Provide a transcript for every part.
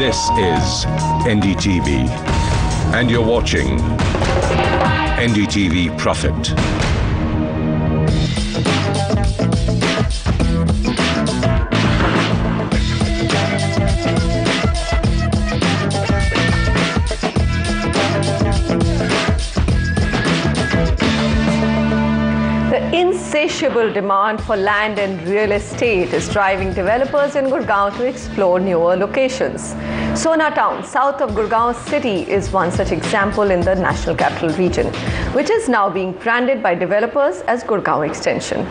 This is NDTV, and you're watching NDTV Profit. Insatiable demand for land and real estate is driving developers in Gurgaon to explore newer locations. Sohna town, south of Gurgaon city, is one such example in the National Capital Region, which is now being branded by developers as Gurgaon Extension.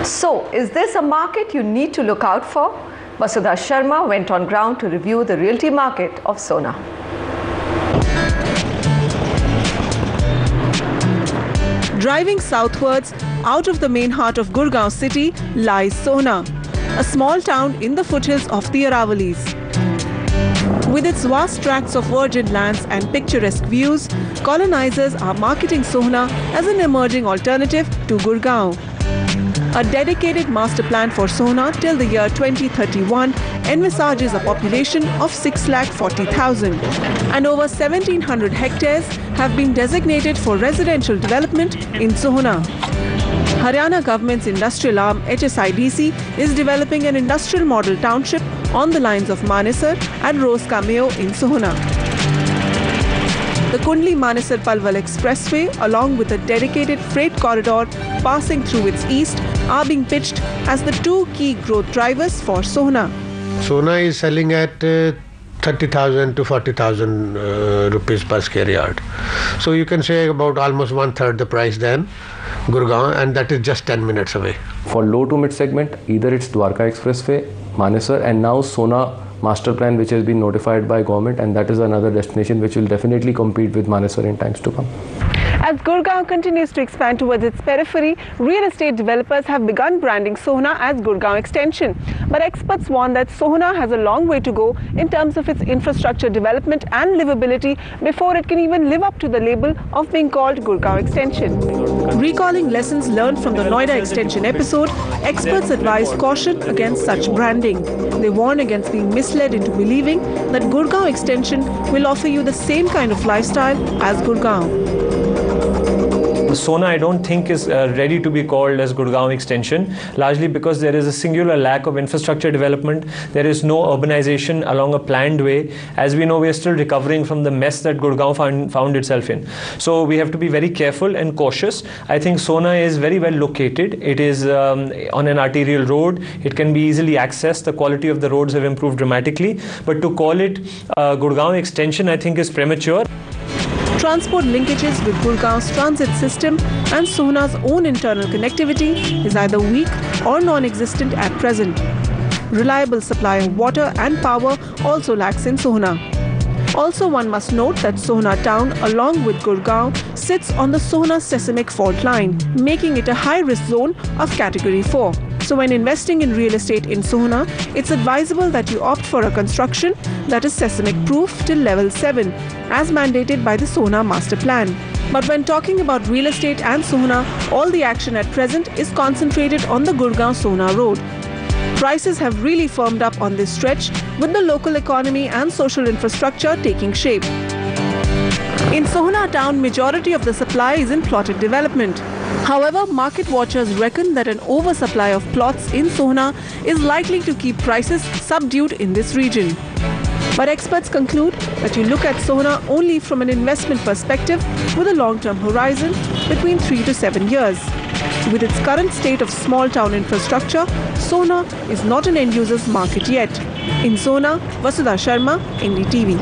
So, is this a market you need to look out for? Vasudha Sharma went on ground to review the realty market of Sohna. Driving southwards, out of the main heart of Gurgaon city lies Sohna, a small town in the foothills of the Aravalis. With its vast tracts of virgin lands and picturesque views, colonizers are marketing Sohna as an emerging alternative to Gurgaon. A dedicated master plan for Sohna till the year 2031 envisages a population of 640,000, and over 1,700 hectares have been designated for residential development in Sohna. Haryana government's industrial arm HSIDC is developing an industrial model township on the lines of Manesar and Rose Cameo in Sohna. The Kundli-Manesar-Palwal Expressway, along with a dedicated freight corridor passing through its east, are being pitched as the two key growth drivers for Sohna. Sohna is selling at 30,000 to 40,000 rupees per square yard. So you can say about almost one-third the price than Gurgaon, and that is just 10 minutes away. For low to mid segment, either it's Dwarka Expressway, Manesar, and now Sohna master plan, which has been notified by government, and that is another destination which will definitely compete with Manesar in times to come. As Gurgaon continues to expand towards its periphery, real estate developers have begun branding Sohna as Gurgaon Extension. But experts warn that Sohna has a long way to go in terms of its infrastructure development and livability before it can even live up to the label of being called Gurgaon Extension. Recalling lessons learned from the Noida Extension episode, experts advise caution against such branding. They warn against being misled into believing that Gurgaon Extension will offer you the same kind of lifestyle as Gurgaon. Sohna, I don't think, is ready to be called as Gurgaon Extension, largely because there is a singular lack of infrastructure development. There is no urbanization along a planned way. As we know, we are still recovering from the mess that Gurgaon found itself in. So we have to be very careful and cautious. I think Sohna is very well located. It is on an arterial road. It can be easily accessed. The quality of the roads have improved dramatically. But to call it Gurgaon Extension, I think, is premature. Transport linkages with Gurgaon's transit system and Sohna's own internal connectivity is either weak or non-existent at present. Reliable supply of water and power also lacks in Sohna. Also, one must note that Sohna town, along with Gurgaon, sits on the Sohna seismic fault line, making it a high-risk zone of Category 4. So when investing in real estate in Sohna, it's advisable that you opt for a construction that is seismic-proof till level 7, as mandated by the Sohna master plan. But when talking about real estate and Sohna, all the action at present is concentrated on the Gurgaon-Sohna road. Prices have really firmed up on this stretch, with the local economy and social infrastructure taking shape. In Sohna town, majority of the supply is in plotted development. However, market watchers reckon that an oversupply of plots in Sohna is likely to keep prices subdued in this region. But experts conclude that you look at Sohna only from an investment perspective with a long-term horizon between 3 to 7 years. With its current state of small town infrastructure, Sohna is not an end-user's market yet. In Sohna, Vasudha Sharma, NDTV.